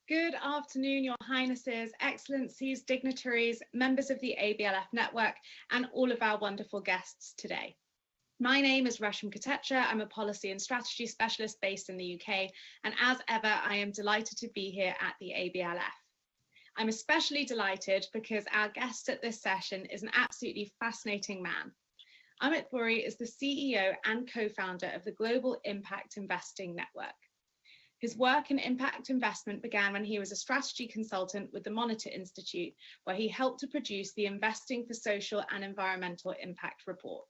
Good afternoon, Your Highnesses, Excellencies, dignitaries, members of the ABLF network, and all of our wonderful guests today. My name is Rasham Katecha. I'm a policy and strategy specialist based in the UK, and as ever, I am delighted to be here at the ABLF. I'm especially delighted because our guest at this session is an absolutely fascinating man. Amit Bouri is the CEO and co-founder of the Global Impact Investing Network. His work in impact investment began when he was a strategy consultant with the Monitor Institute, where he helped to produce the Investing for Social and Environmental Impact report.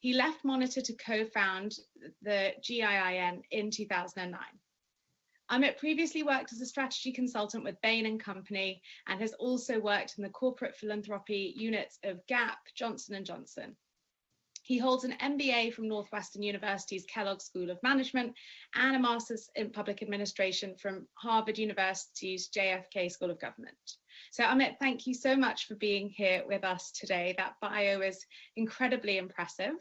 He left Monitor to co-found the GIIN in 2009. Amit previously worked as a strategy consultant with Bain & Company and has also worked in the corporate philanthropy units of Gap, Johnson & Johnson. He holds an MBA from Northwestern University's Kellogg School of Management and a Master's in Public Administration from Harvard University's JFK School of Government. So Amit, thank you so much for being here with us today. That bio is incredibly impressive.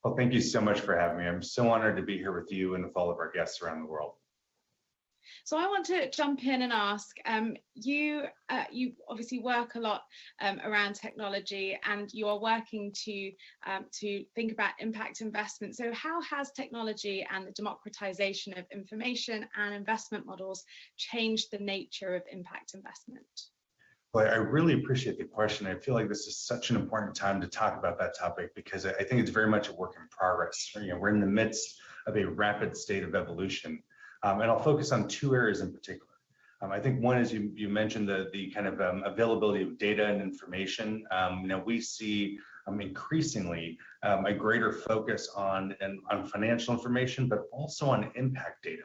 Well, thank you so much for having me. I'm so honored to be here with you and with all of our guests around the world. So I want to jump in and ask, you obviously work a lot around technology, and you are working to think about impact investment. So how has technology and the democratization of information and investment models changed the nature of impact investment? Well, I really appreciate the question. I feel like this is such an important time to talk about that topic because I think it's very much a work in progress. We're in the midst of a rapid state of evolution. And I'll focus on two areas in particular. I think one is you mentioned the kind of availability of data and information. We see increasingly a greater focus on financial information, but also on impact data.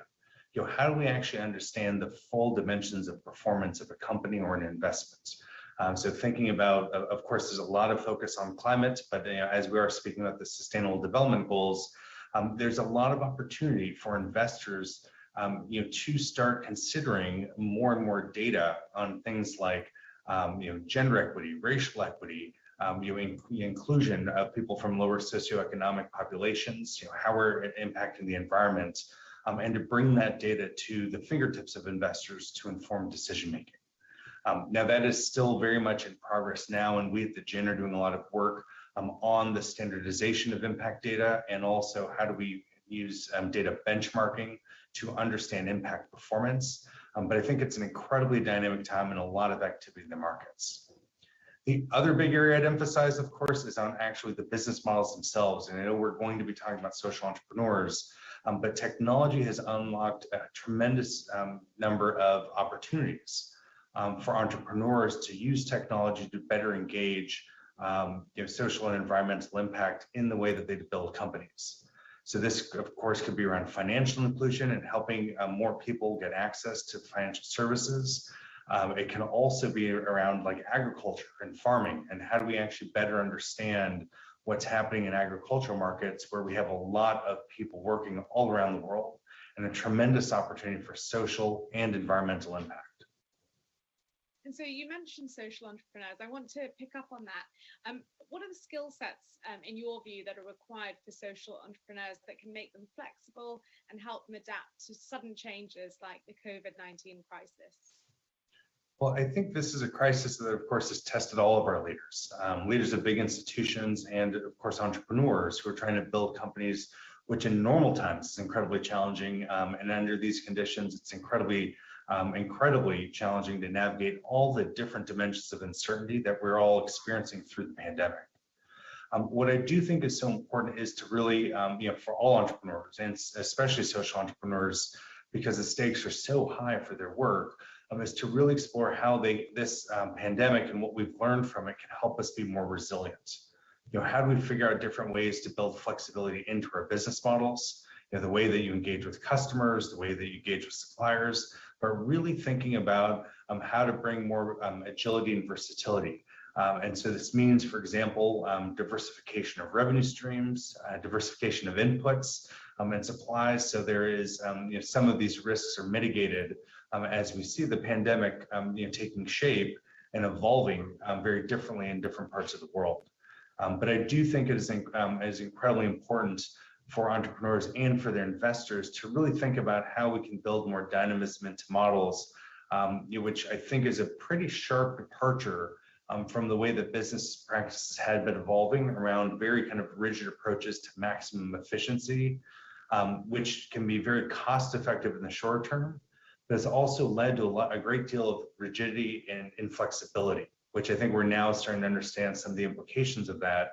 How do we actually understand the full dimensions of performance of a company or an investment? So thinking about, of course, there's a lot of focus on climate, but as we are speaking about the Sustainable Development Goals, there's a lot of opportunity for investors to start considering more and more data on things like, gender equity, racial equity, inclusion of people from lower socioeconomic populations, how we're impacting the environment, and to bring that data to the fingertips of investors to inform decision making. Now that is still very much in progress now, and we at the GIIN are doing a lot of work on the standardization of impact data, and also how do we use data benchmarking to understand impact performance. But I think it's an incredibly dynamic time and a lot of activity in the markets. The other big area I'd emphasize, of course, is on actually the business models themselves. And I know we're going to be talking about social entrepreneurs, but technology has unlocked a tremendous number of opportunities for entrepreneurs to use technology to better engage social and environmental impact in the way that they build companies. So this, of course, could be around financial inclusion and helping more people get access to financial services. It can also be around like agriculture and farming, and how do we actually better understand what's happening in agricultural markets where we have a lot of people working all around the world, and a tremendous opportunity for social and environmental impact. And so you mentioned social entrepreneurs. I want to pick up on that. What are the skill sets, in your view, that are required for social entrepreneurs that can make them flexible and help them adapt to sudden changes like the COVID-19 crisis? Well, I think this is a crisis that, of course, has tested all of our leaders, leaders of big institutions, and of course, entrepreneurs who are trying to build companies, which in normal times is incredibly challenging. And under these conditions, it's incredibly challenging to navigate all the different dimensions of uncertainty that we're all experiencing through the pandemic. What I do think is so important is to really, for all entrepreneurs, and especially social entrepreneurs, because the stakes are so high for their work, is to really explore how this pandemic and what we've learned from it can help us be more resilient. How do we figure out different ways to build flexibility into our business models? The way that you engage with customers, the way that you engage with suppliers, but really thinking about how to bring more agility and versatility. And so this means, for example, diversification of revenue streams, diversification of inputs and supplies. So there is, some of these risks are mitigated as we see the pandemic, taking shape and evolving very differently in different parts of the world. But I do think it is incredibly important for entrepreneurs and for their investors to really think about how we can build more dynamism into models, which I think is a pretty sharp departure from the way that business practices had been evolving around very kind of rigid approaches to maximum efficiency, which can be very cost effective in the short term, but has also led to a great deal of rigidity and inflexibility, which I think we're now starting to understand some of the implications of that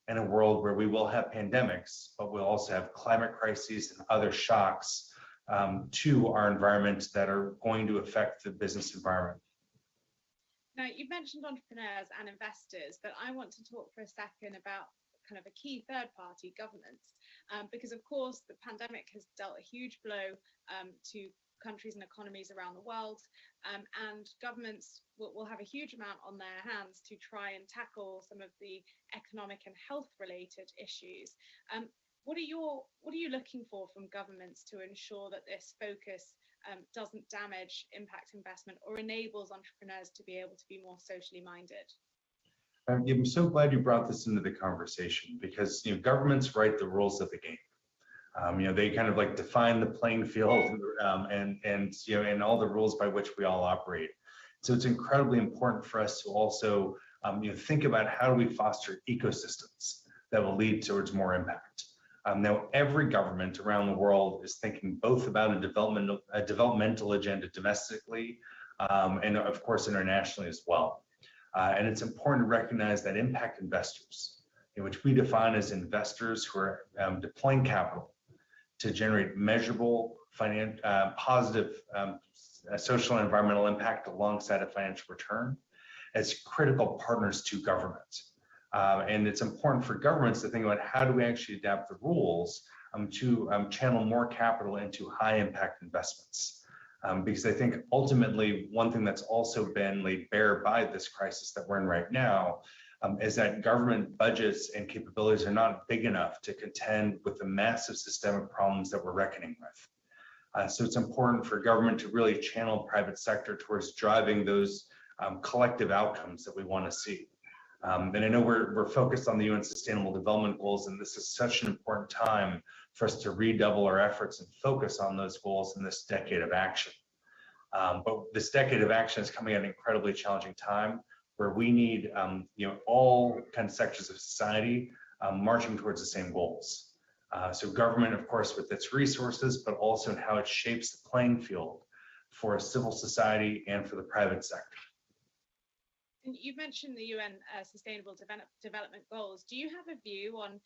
in a world where we will have pandemics, but we'll also have climate crises and other shocks to our environment that are going to affect the business environment. Now, you've mentioned entrepreneurs and investors, but I want to talk for a second about kind of a key third party, governments, because of course the pandemic has dealt a huge blow to countries and economies around the world, and governments will have a huge amount on their hands to try and tackle some of the economic and health related issues. What are you looking for from governments to ensure that this focus doesn't damage impact investment or enables entrepreneurs to be able to be more socially minded? I'm so glad you brought this into the conversation, because governments write the rules of the game. They kind of like define the playing field, and all the rules by which we all operate. So it's incredibly important for us to also think about how do we foster ecosystems that will lead towards more impact. Now, every government around the world is thinking both about a developmental agenda domestically, and of course internationally as well. And it's important to recognize that impact investors, which we define as investors who are deploying capital to generate measurable, positive social and environmental impact alongside a financial return, as critical partners to government. And it's important for governments to think about how do we actually adapt the rules to channel more capital into high impact investments. Because I think ultimately one thing that's also been laid bare by this crisis that we're in right now is that government budgets and capabilities are not big enough to contend with the massive systemic problems that we're reckoning with. So it's important for government to really channel private sector towards driving those collective outcomes that we want to see. And I know we're focused on the UN Sustainable Development Goals, and this is such an important time for us to redouble our efforts and focus on those goals in this decade of action. But this decade of action is coming at an incredibly challenging time where we need all kinds of sectors of society marching towards the same goals. So government, of course, with its resources, but also in how it shapes the playing field for civil society and for the private sector. And you've mentioned the UN Sustainable Development Goals. Do you have a view on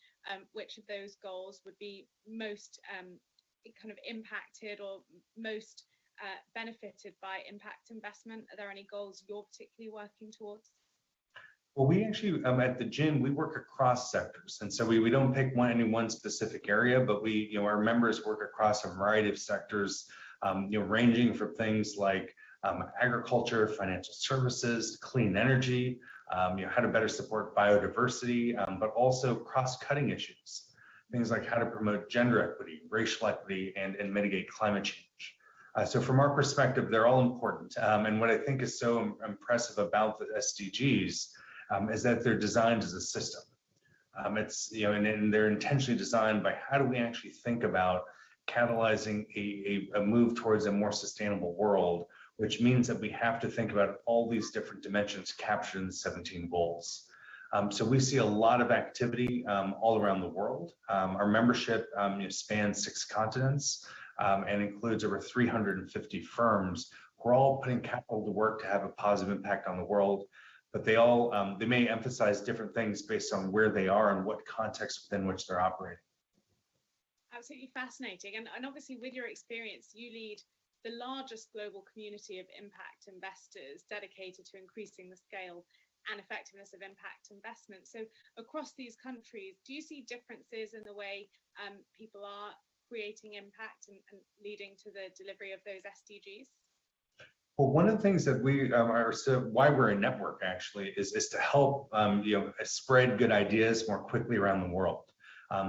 which of those goals would be most kind of impacted or most benefited by impact investment? Are there any goals you're particularly working towards? Well, we actually, at the GIIN, we work across sectors. And so we don't pick any one specific area, but our members work across a variety of sectors, ranging from things like agriculture, financial services, clean energy, how to better support biodiversity, but also cross-cutting issues, things like how to promote gender equity, racial equity, and mitigate climate change. So from our perspective, they're all important. And what I think is so impressive about the SDGs is that they're designed as a system. And they're intentionally designed by how do we actually think about catalyzing a move towards a more sustainable world, which means that we have to think about all these different dimensions captured in the 17 goals. So we see a lot of activity all around the world. Our membership spans 6 continents and includes over 350 firms who are all putting capital to work to have a positive impact on the world. But they may emphasize different things based on where they are and what context within which they're operating. Absolutely fascinating. And obviously with your experience, you lead the largest global community of impact investors dedicated to increasing the scale and effectiveness of impact investment. So across these countries, do you see differences in the way people are creating impact and leading to the delivery of those SDGs? Well, one of the things that why we're a network actually is to help spread good ideas more quickly around the world.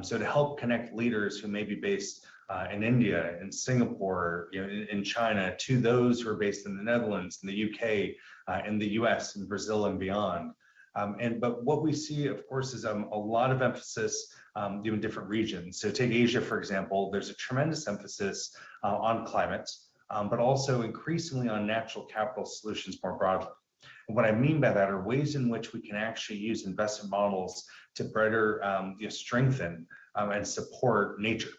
So to help connect leaders who may be based in India, in Singapore, in China, to those who are based in the Netherlands, in the UK, in the US, in Brazil, and beyond. But what we see, of course, is a lot of emphasis in different regions. So take Asia, for example, there's a tremendous emphasis on climate, but also increasingly on natural capital solutions more broadly. And what I mean by that are ways in which we can actually use investment models to better strengthen and support nature.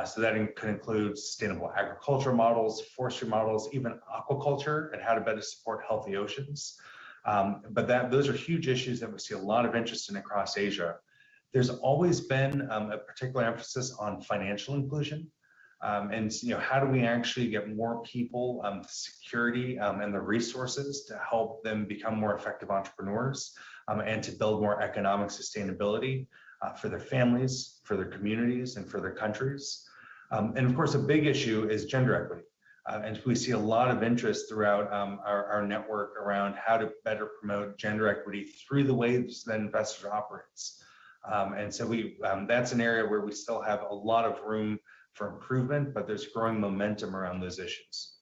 So that could include sustainable agriculture models, forestry models, even aquaculture, and how to better support healthy oceans. But those are huge issues that we see a lot of interest in across Asia. There's always been a particular emphasis on financial inclusion. And how do we actually get more people the security and the resources to help them become more effective entrepreneurs and to build more economic sustainability for their families, for their communities, and for their countries. And of course, a big issue is gender equity. And we see a lot of interest throughout our network around how to better promote gender equity through the ways that investors operates. And so that's an area where we still have a lot of room for improvement, but there's growing momentum around those issues.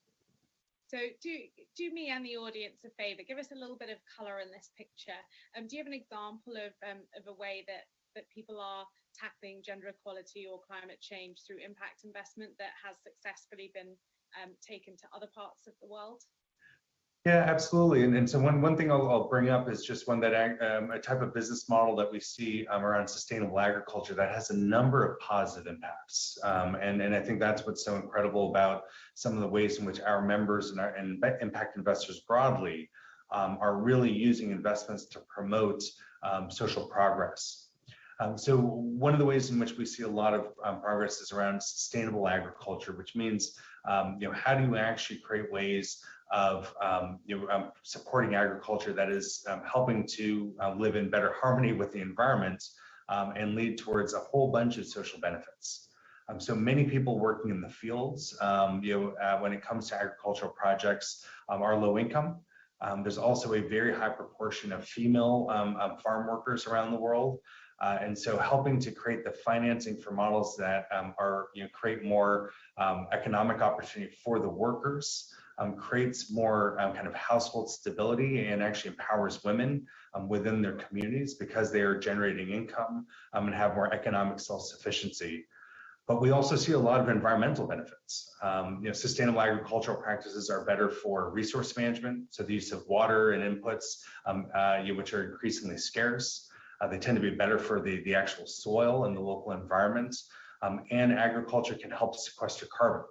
So do me and the audience a favor, give us a little bit of color in this picture. Do you have an example of a way that people are tackling gender equality or climate change through impact investment that has successfully been taken to other parts of the world? Yeah, absolutely. And so one thing I'll bring up is just one that a type of business model that we see around sustainable agriculture that has a number of positive impacts. And I think that's what's so incredible about some of the ways in which our members and impact investors broadly are really using investments to promote social progress. So one of the ways in which we see a lot of progress is around sustainable agriculture, which means how do you actually create ways of supporting agriculture that is helping to live in better harmony with the environment and lead towards a whole bunch of social benefits. So many people working in the fields, when it comes to agricultural projects, are low income. There's also a very high proportion of female farm workers around the world. And so helping to create the financing for models that create more economic opportunity for the workers, creates more kind of household stability and actually empowers women within their communities because they are generating income and have more economic self-sufficiency. But we also see a lot of environmental benefits. Sustainable agricultural practices are better for resource management, so the use of water and inputs, which are increasingly scarce. They tend to be better for the actual soil and the local environment. And agriculture can help sequester carbon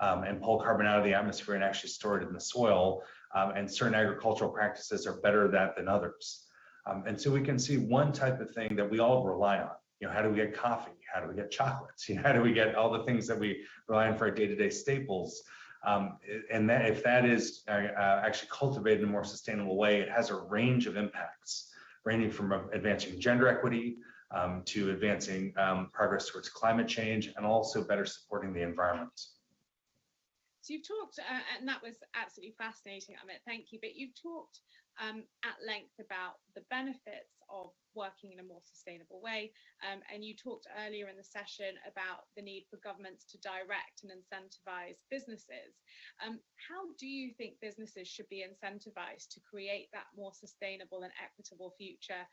and pull carbon out of the atmosphere and actually store it in the soil. And certain agricultural practices are better at that than others. And so we can see one type of thing that we all rely on. How do we get coffee? How do we get chocolates? How do we get all the things that we rely on for our day-to-day staples? And that if that is actually cultivated in a more sustainable way, it has a range of impacts, ranging from advancing gender equity to advancing progress towards climate change and also better supporting the environment. So you've talked, and that was absolutely fascinating, Amit, thank you, but you've talked at length about the benefits of working in a more sustainable way, and you talked earlier in the session about the need for governments to direct and incentivize businesses. How do you think businesses should be incentivized to create that more sustainable and equitable future,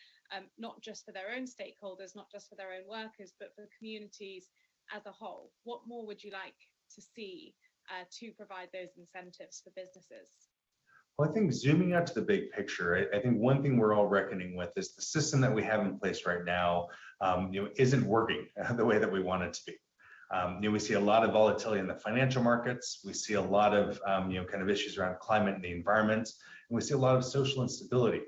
not just for their own stakeholders, not just for their own workers, but for communities as a whole? What more would you like to see to provide those incentives for businesses? Well, I think zooming out to the big picture, I think one thing we're all reckoning with is the system that we have in place right now, isn't working the way that we want it to be. We see a lot of volatility in the financial markets. We see a lot of kind of issues around climate and the environment, and we see a lot of social instability.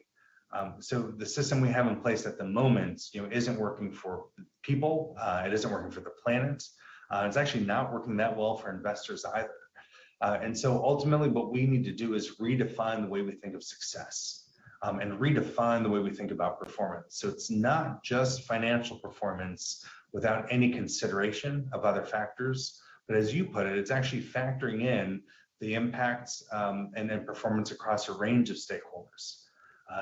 So the system we have in place at the moment, isn't working for people. It isn't working for the planet. It's actually not working that well for investors either. And so ultimately what we need to do is redefine the way we think of success and redefine the way we think about performance. So it's not just financial performance without any consideration of other factors, but as you put it, it's actually factoring in the impacts and then performance across a range of stakeholders.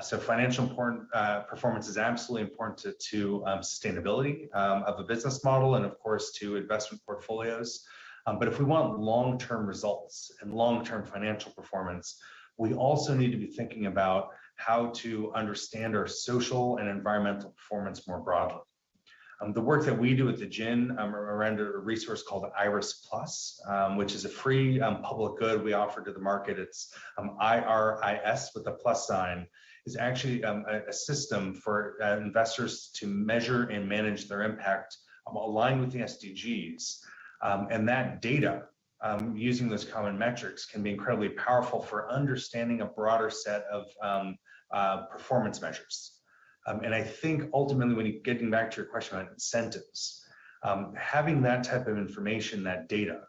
So financial performance is absolutely important to sustainability of a business model and of course to investment portfolios. But if we want long-term results and long-term financial performance, we also need to be thinking about how to understand our social and environmental performance more broadly. The work that we do at the GIIN around a resource called IRIS Plus, which is a free public good we offer to the market. It's IRIS with a plus sign, is actually a system for investors to measure and manage their impact aligned with the SDGs. And that data, using those common metrics, can be incredibly powerful for understanding a broader set of performance measures. And I think ultimately, when you're getting back to your question about incentives, having that type of information, that data,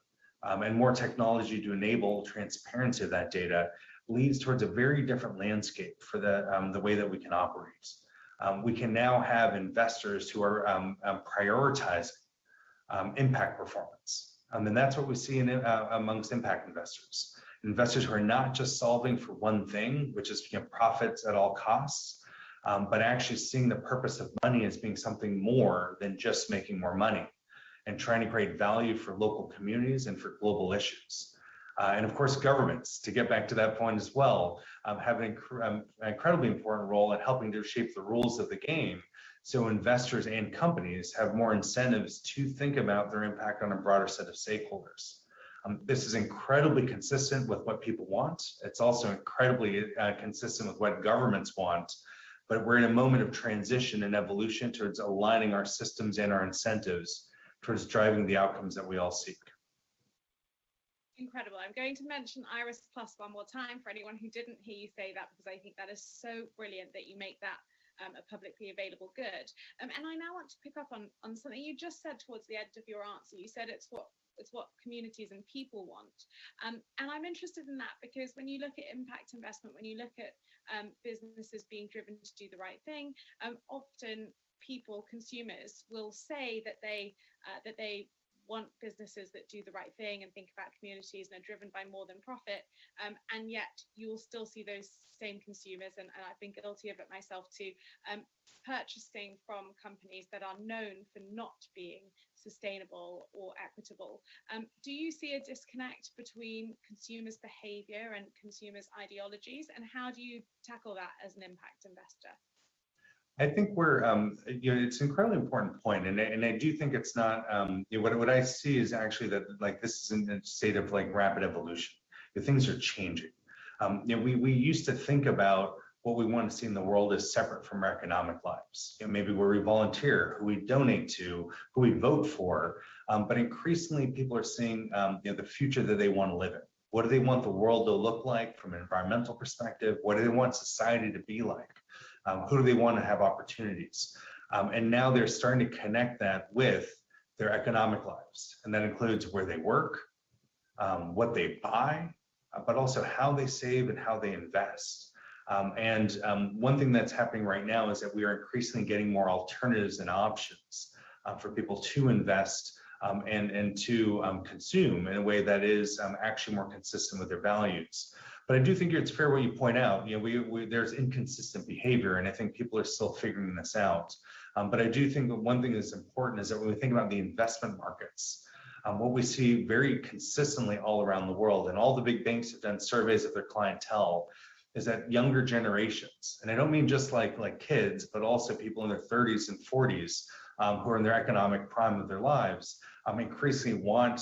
and more technology to enable transparency of that data leads towards a very different landscape for the way that we can operate. We can now have investors who are prioritizing impact performance. And that's what we see amongst impact investors. Investors who are not just solving for one thing, which is profits at all costs, but actually seeing the purpose of money as being something more than just making more money, and trying to create value for local communities and for global issues. And of course, governments, to get back to that point as well, have an incredibly important role in helping to shape the rules of the game, so investors and companies have more incentives to think about their impact on a broader set of stakeholders. This is incredibly consistent with what people want. It's also incredibly consistent with what governments want. But we're in a moment of transition and evolution towards aligning our systems and our incentives towards driving the outcomes that we all seek. Incredible. I'm going to mention IRIS Plus one more time for anyone who didn't hear you say that, because I think that is so brilliant that you make that a publicly available good. And I now want to pick up on something you just said towards the end of your answer. You said it's what communities and people want. And I'm interested in that, because when you look at impact investment, when you look at businesses being driven to do the right thing, often people, consumers, will say that they want businesses that do the right thing and think about communities and are driven by more than profit. And yet you'll still see those same consumers, and I've been guilty of it myself too, purchasing from companies that are known for not being sustainable or equitable. Do you see a disconnect between consumers' behavior and consumers' ideologies, and how do you tackle that as an impact investor? I think we're, it's an incredibly important point, and I do think it's not. What I see is actually that this is in a state of rapid evolution. Things are changing. We used to think about what we want to see in the world as separate from our economic lives. Maybe where we volunteer, who we donate to, who we vote for. But increasingly, people are seeing the future that they want to live in. What do they want the world to look like from an environmental perspective? What do they want society to be like? Who do they want to have opportunities? And now they're starting to connect that with their economic lives. And that includes where they work, what they buy, but also how they save and how they invest. And one thing that's happening right now is that we are increasingly getting more alternatives and options for people to invest and to consume in a way that is actually more consistent with their values. But I do think it's fair what you point out. There's inconsistent behavior, and I think people are still figuring this out. But I do think that one thing that's important is that when we think about the investment markets, what we see very consistently all around the world, and all the big banks have done surveys of their clientele, is that younger generations, and I don't mean just like kids, but also people in their 30s and 40s who are in their economic prime of their lives, increasingly want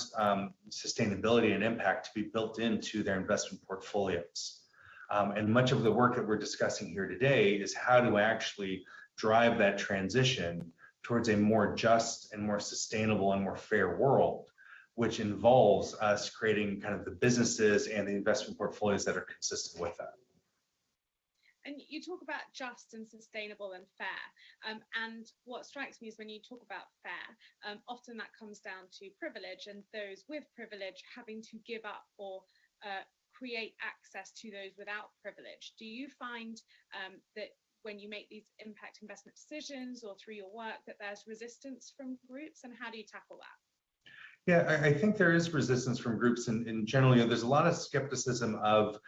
sustainability and impact to be built into their investment portfolios. And much of the work that we're discussing here today is how to actually drive that transition towards a more just and more sustainable and more fair world, which involves us creating kind of the businesses and the investment portfolios that are consistent with that. And you talk about just and sustainable and fair. And what strikes me is when you talk about fair, often that comes down to privilege, and those with privilege having to give up or create access to those without privilege. Do you find that when you make these impact investment decisions or through your work that there's resistance from groups, and how do you tackle that? Yeah, I think there is resistance from groups, and generally there's a lot of skepticism of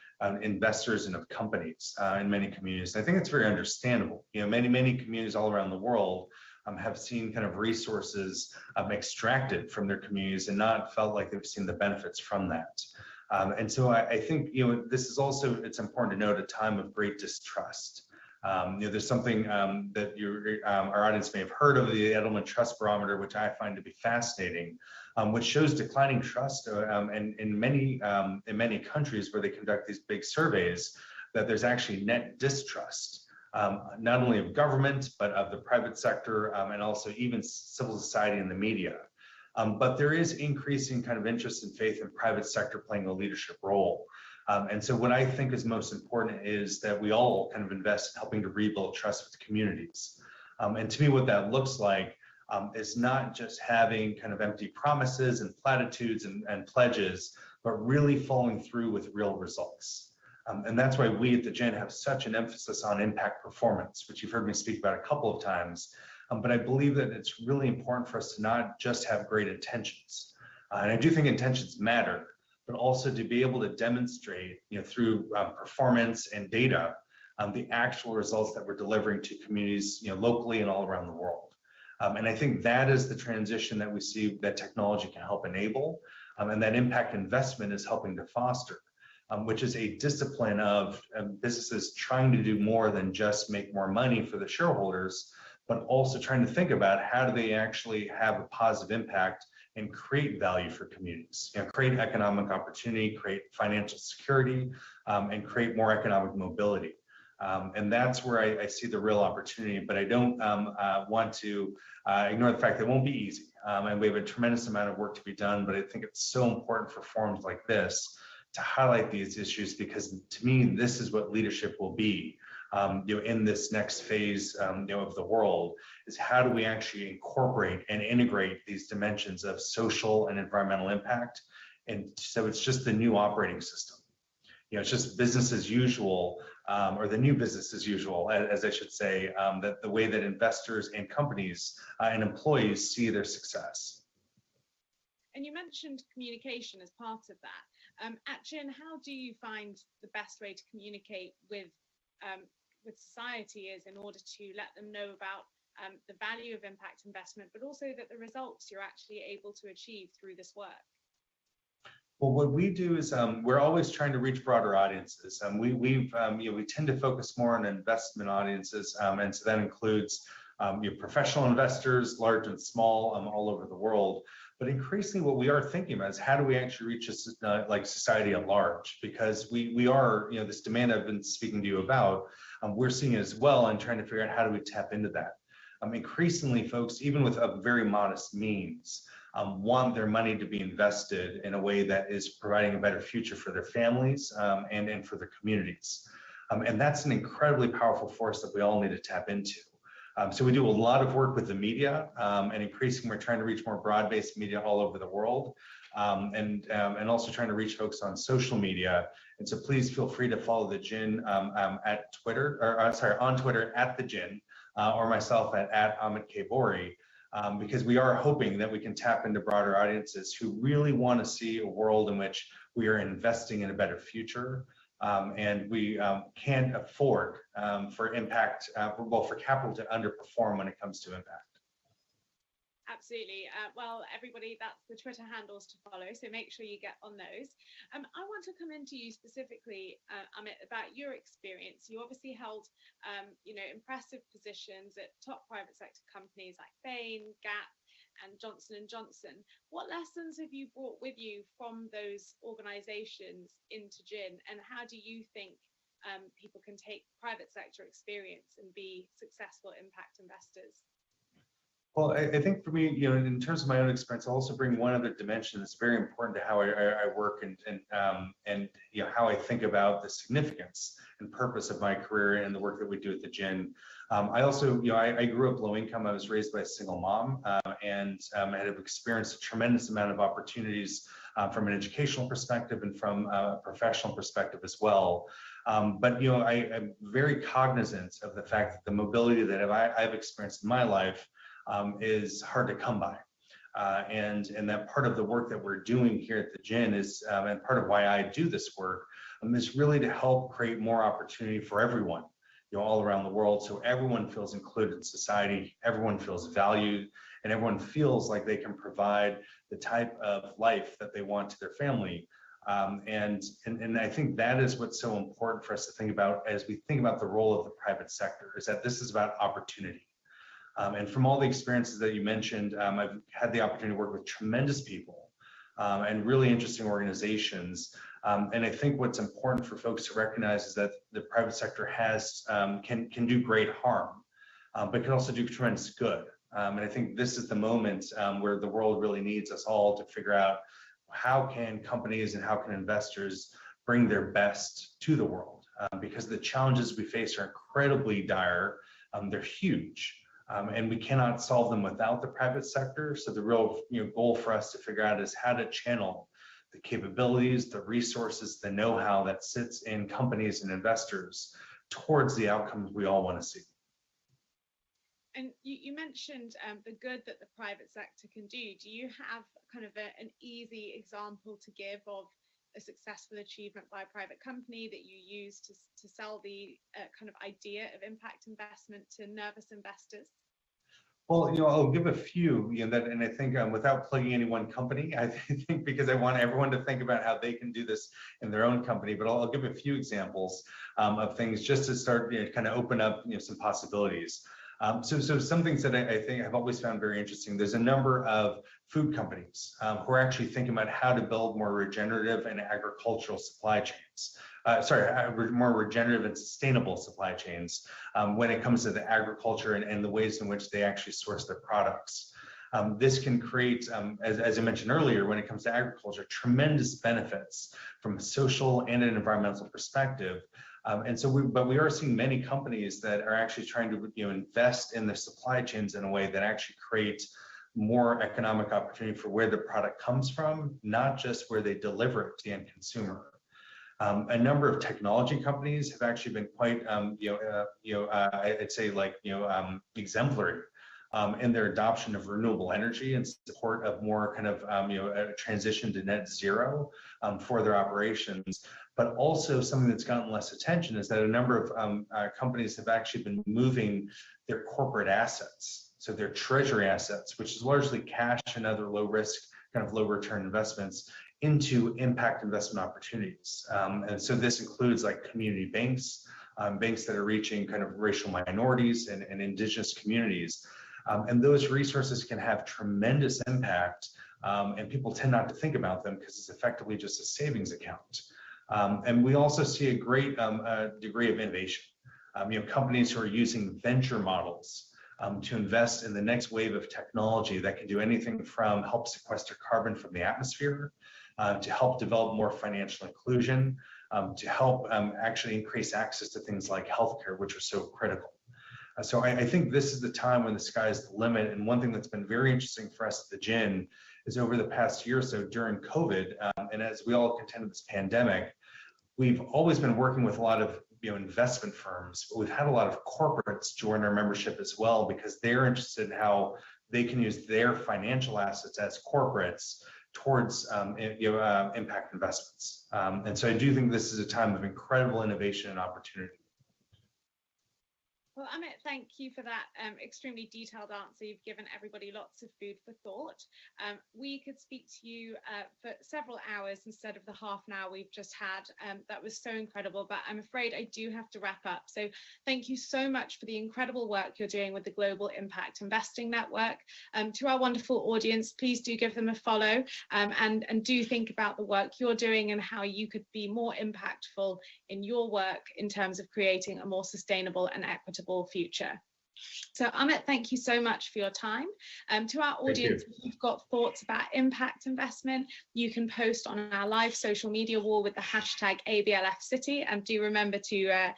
investors and of companies in many communities. I think it's very understandable. Many communities all around the world have seen kind of resources extracted from their communities and not felt like they've seen the benefits from that. And so I think, this is also, it's important to note, a time of great distrust. There's something that our audience may have heard of, the Edelman Trust Barometer, which I find to be fascinating, which shows declining trust in many countries where they conduct these big surveys, that there's actually net distrust, not only of government, but of the private sector, and also even civil society and the media. But there is increasing kind of interest and faith in private sector playing a leadership role. And so what I think is most important is that we all kind of invest in helping to rebuild trust with communities. And to me, what that looks like is not just having kind of empty promises and platitudes and pledges, but really following through with real results. And that's why we at the GIIN have such an emphasis on impact performance, which you've heard me speak about a couple of times. But I believe that it's really important for us to not just have great intentions. And I do think intentions matter, but also to be able to demonstrate, through performance and data, the actual results that we're delivering to communities, locally and all around the world. And I think that is the transition that we see that technology can help enable, and that impact investment is helping to foster, which is a discipline of businesses trying to do more than just make more money for the shareholders, but also trying to think about how do they actually have a positive impact and create value for communities, create economic opportunity, create financial security, and create more economic mobility. And that's where I see the real opportunity, but I don't want to ignore the fact that it won't be easy. And we have a tremendous amount of work to be done, but I think it's so important for forums like this to highlight these issues, because to me, this is what leadership will be. In this next phase, of the world, is how do we actually incorporate and integrate these dimensions of social and environmental impact? And so it's just the new operating system. It's just business as usual, or the new business as usual, as I should say, that the way that investors and companies and employees see their success. And you mentioned communication as part of that. At GIIN, how do you find the best way to communicate with society is in order to let them know about the value of impact investment, but also that the results you're actually able to achieve through this work? Well, what we do is we're always trying to reach broader audiences. We tend to focus more on investment audiences, and so that includes professional investors, large and small, all over the world. But increasingly, what we are thinking about is how do we actually reach like society at large? Because we are, this demand I've been speaking to you about, we're seeing it as well, and trying to figure out how do we tap into that. Increasingly, folks, even with a very modest means, want their money to be invested in a way that is providing a better future for their families and for their communities. And that's an incredibly powerful force that we all need to tap into. So we do a lot of work with the media, and increasingly we're trying to reach more broad-based media all over the world, and also trying to reach folks on social media. And so please feel free to follow the GIIN at Twitter, or on Twitter at the GIIN, or myself at Amit Bouri, because we are hoping that we can tap into broader audiences who really want to see a world in which we are investing in a better future. And we can't afford for impact, for capital to underperform when it comes to impact. Absolutely. Well, everybody, that's the Twitter handles to follow, so make sure you get on those. I want to come into you specifically, Amit, about your experience. You obviously held, impressive positions at top private sector companies like Bain, Gap, and Johnson & Johnson. What lessons have you brought with you from those organizations into GIIN, and how do you think people can take private sector experience and be successful impact investors? Well, I think for me, in terms of my own experience, I'll also bring one other dimension that's very important to how I work and how I think about the significance and purpose of my career and the work that we do at the GIIN. I also, I grew up low income. I was raised by a single mom, and I had experienced a tremendous amount of opportunities from an educational perspective and from a professional perspective as well. But I'm very cognizant of the fact that the mobility that I've experienced in my life is hard to come by. And that part of the work that we're doing here at the GIIN is, and part of why I do this work, is really to help create more opportunity for everyone, all around the world, so everyone feels included in society, everyone feels valued, and everyone feels like they can provide the type of life that they want to their family. And I think that is what's so important for us to think about as we think about the role of the private sector, is that this is about opportunity. And from all the experiences that you mentioned, I've had the opportunity to work with tremendous people and really interesting organizations. And I think what's important for folks to recognize is that the private sector can do great harm, but can also do tremendous good. And I think this is the moment where the world really needs us all to figure out how can companies and how can investors bring their best to the world, because the challenges we face are incredibly dire. They're huge. And we cannot solve them without the private sector. So the real goal for us to figure out is how to channel the capabilities, the resources, the know-how that sits in companies and investors towards the outcomes we all want to see. And you mentioned the good that the private sector can do. Do you have kind of an easy example to give of a successful achievement by a private company that you use to sell the kind of idea of impact investment to nervous investors? Well, I'll give a few, and I think without plugging any one company, I think because I want everyone to think about how they can do this in their own company, but I'll give a few examples of things just to start, kind of open up, some possibilities. So some things that I think I've always found very interesting. There's a number of food companies who are actually thinking about how to build more regenerative and agricultural supply chains. More regenerative and sustainable supply chains when it comes to the agriculture and the ways in which they actually source their products. This can create, as I mentioned earlier, when it comes to agriculture, tremendous benefits from a social and an environmental perspective. But we are seeing many companies that are actually trying to invest in their supply chains in a way that actually creates more economic opportunity for where the product comes from, not just where they deliver it to the end consumer. A number of technology companies have actually been quite, I'd say exemplary in their adoption of renewable energy and support of more kind of, a transition to net zero for their operations. But also something that's gotten less attention is that a number of companies have actually been moving their corporate assets, so their treasury assets, which is largely cash and other low risk, kind of low return investments, into impact investment opportunities. And so this includes like community banks, banks that are reaching kind of racial minorities and indigenous communities. And those resources can have tremendous impact, and people tend not to think about them because it's effectively just a savings account. And we also see a great degree of innovation. Companies who are using venture models to invest in the next wave of technology that can do anything from help sequester carbon from the atmosphere, to help develop more financial inclusion, to help actually increase access to things like healthcare, which are so critical. So I think this is the time when the sky is the limit. And one thing that's been very interesting for us at the GIIN is over the past year or so during COVID, and as we all contend with this pandemic, we've always been working with a lot of investment firms, but we've had a lot of corporates join our membership as well because they're interested in how they can use their financial assets as corporates towards impact investments. And so I do think this is a time of incredible innovation and opportunity. Well, Amit, thank you for that extremely detailed answer. You've given everybody lots of food for thought. We could speak to you for several hours instead of the half an hour we've just had. That was so incredible, but I'm afraid I do have to wrap up. So thank you so much for the incredible work you're doing with the Global Impact Investing Network. To our wonderful audience, please do give them a follow and do think about the work you're doing and how you could be more impactful in your work in terms of creating a more sustainable and equitable future. So Amit, thank you so much for your time. To our audience, if you've got thoughts about impact investment, you can post on our live social media wall with the hashtag ABLF City, and do remember to at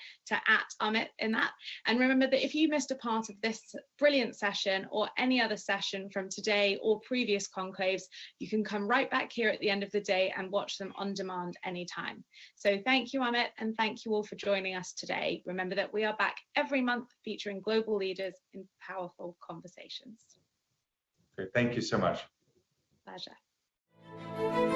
Amit in that. And remember that if you missed a part of this brilliant session or any other session from today or previous conclaves, you can come right back here at the end of the day and watch them on demand anytime. So thank you, Amit, and thank you all for joining us today. Remember that we are back every month featuring global leaders in powerful conversations. Great. Thank you so much. Pleasure.